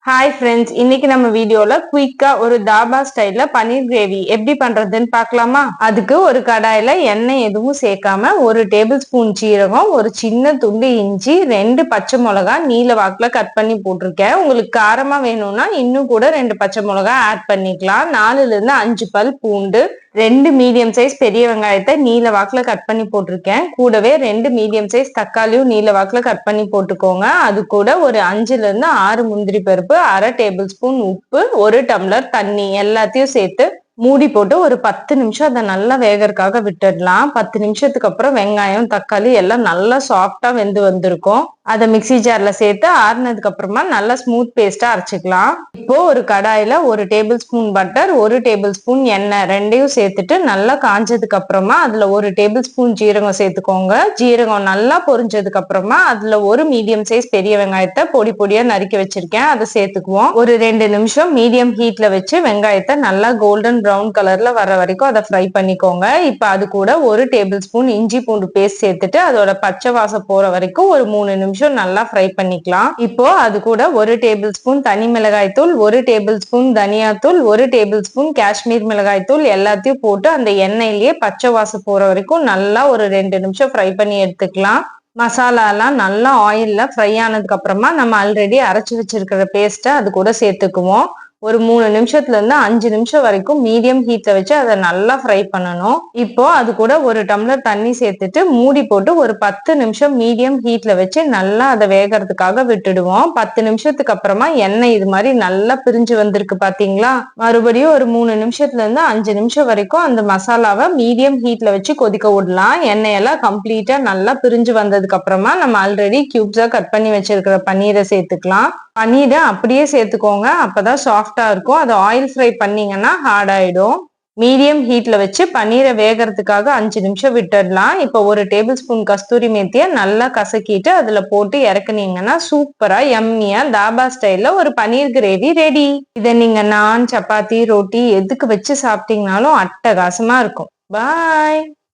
Hi friends, இன்னைக்கு நம்ம வீடியோல குயிக்கா ஒரு தாபா ஸ்டைல்ல பன்னீர் கிரேவி எப்படி பண்றதுன்னு பார்க்கலாமா? அதுக்கு ஒரு கடாயில எண்ணெய் எதுவும் சேர்க்காம 1 டேபிள் ஸ்பூன் சீரகம், ஒரு சின்ன துண்டு இஞ்சி, 2 பச்சை மிளகாய் நீல வாக்குல கட் பண்ணி போட்டிருக்கேன். உங்களுக்கு காரமா வேணும்னா இன்னும் கூட 2 பச்சை மிளகாய் ஆட் பண்ணிக்கலாம். 4ல இருந்து 5 பல் பூண்டு, 2 மீடியம் சைஸ் பெரிய வெங்காயத்தை நீல வாக்குல கட் பண்ணி போட்டிருக்கேன். கூடவே 2 மீடியம் சைஸ் தக்காளியும் நீல வாக்குல கட் பண்ணி போட்டுக்கோங்க. அது கூட ஒரு 5ல இருந்து 6 முந்திரி பருப்பு, 1/2 டேபிள் ஸ்பூன் உப்பு, 1 டம்ளர் தண்ணி எல்லாத்தையும் சேர்த்து மூடி போட்டு ஒரு 10 நிமிஷம் அதை நல்லா வேகறதுக்காக விட்டுடலாம். 10 நிமிஷத்துக்கு அப்புறம் வெங்காயம் தக்காளி எல்லாம் நல்லா சாஃப்டா வெந்து வந்திருக்கும். அதை மிக்சி ஜார்ல சேர்த்து ஆறுனதுக்கு அப்புறமா நல்லா ஸ்மூத் பேஸ்டா அரைச்சிக்கலாம். இப்போ ஒரு கடாயில 1 table spoon butter, 1 table spoon எண்ணெய் ரெண்டையும் சேர்த்துட்டு நல்லா காஞ்சதுக்கு அப்புறமா அதுல 1 டேபிள் ஸ்பூன் ஜீரகம் சேர்த்துக்கோங்க. ஜீரகம் நல்லா பொரிஞ்சதுக்கு அப்புறமா அதுல ஒரு மீடியம் சைஸ் பெரிய வெங்காயத்தை பொடி பொடியா நறுக்கி வச்சிருக்கேன், அதை சேர்த்துக்குவோம். ஒரு 2 நிமிஷம் மீடியம் ஹீட்ல வச்சு வெங்காயத்தை நல்லா கோல்டன் ப்ரௌன் கலர்ல வர வரைக்கும் அதை ஃப்ரை பண்ணிக்கோங்க. இப்ப அது கூட 1 டேபிள் ஸ்பூன் இஞ்சி பூண்டு பேஸ்ட் சேர்த்துட்டு அதோட பச்சை வாசம் போற வரைக்கும் ஒரு 3 நிமிஷம் நல்லா ஃப்ரை பண்ணிக்கலாம். இப்போ அது கூட 1 டேபிள் ஸ்பூன் தனி மிளகாய் தூள், 1 டேபிள் ஸ்பூன் தனியா தூள், 1 டேபிள் ஸ்பூன் காஷ்மீர் மிளகாய் தூள் எல்லாத்தையும் போட்டு அந்த எண்ணெயிலேயே பச்சை வாசம் போற வரைக்கும் நல்லா ஒரு 2 நிமிஷம் ஃப்ரை பண்ணி எடுத்துக்கலாம். மசாலா எல்லாம் நல்லா ஆயில்ல ஃப்ரை ஆனதுக்கு அப்புறமா நம்ம ஆல்ரெடி அரைச்சு வச்சிருக்கிற பேஸ்ட்டை அது கூட சேர்த்துக்குவோம். ஒரு 3 நிமிஷத்துல இருந்து 5 நிமிஷம் வரைக்கும் மீடியம் ஹீட்ல வச்சு அதை நல்லா ஃப்ரை பண்ணணும். இப்போ அது கூட 1 டம்ளர் தண்ணி சேர்த்துட்டு மூடி போட்டு ஒரு 10 நிமிஷம் மீடியம் ஹீட்ல வச்சு நல்லா அதை வேகறதுக்காக விட்டுடுவோம். 10 நிமிஷத்துக்கு அப்புறமா எண்ணெய் இது மாதிரி நல்லா பிரிஞ்சு வந்திருக்கு பாத்தீங்களா? மறுபடியும் ஒரு 3 நிமிஷத்துல இருந்து 5 நிமிஷம் வரைக்கும் அந்த மசாலாவை மீடியம் ஹீட்ல வச்சு கொதிக்க விடலாம். எண்ணெயெல்லாம் கம்ப்ளீட்டா நல்லா பிரிஞ்சு வந்ததுக்கு அப்புறமா நம்ம ஆல்ரெடி கியூப்ஸா கட் பண்ணி வச்சிருக்கிற பன்னீரை சேர்த்துக்கலாம். பன்னீரை அப்படியே சேர்த்துக்கோங்க, அப்பதான் சாஃப்டா இருக்கும். அதை ஆயில் ஃப்ரை பண்ணீங்கன்னா ஹார்ட் ஆயிடும். மீடியம் ஹீட்ல வச்சு பன்னீரை வேகறதுக்காக 5 நிமிஷம் விட்டுடலாம். இப்போ 1 டேபிள் ஸ்பூன் கஸ்தூரி மேத்திய நல்லா கசக்கிட்டு அதுல போட்டு இறக்குனீங்கன்னா சூப்பரா யம்மியா தாபா ஸ்டைல்ல ஒரு பன்னீர் கிரேவி ரெடி. இதை நீங்க நான், சப்பாத்தி, ரொட்டி எதுக்கு வச்சு சாப்பிட்டீங்கனாலும் அட்டகாசமா இருக்கும். பாய்.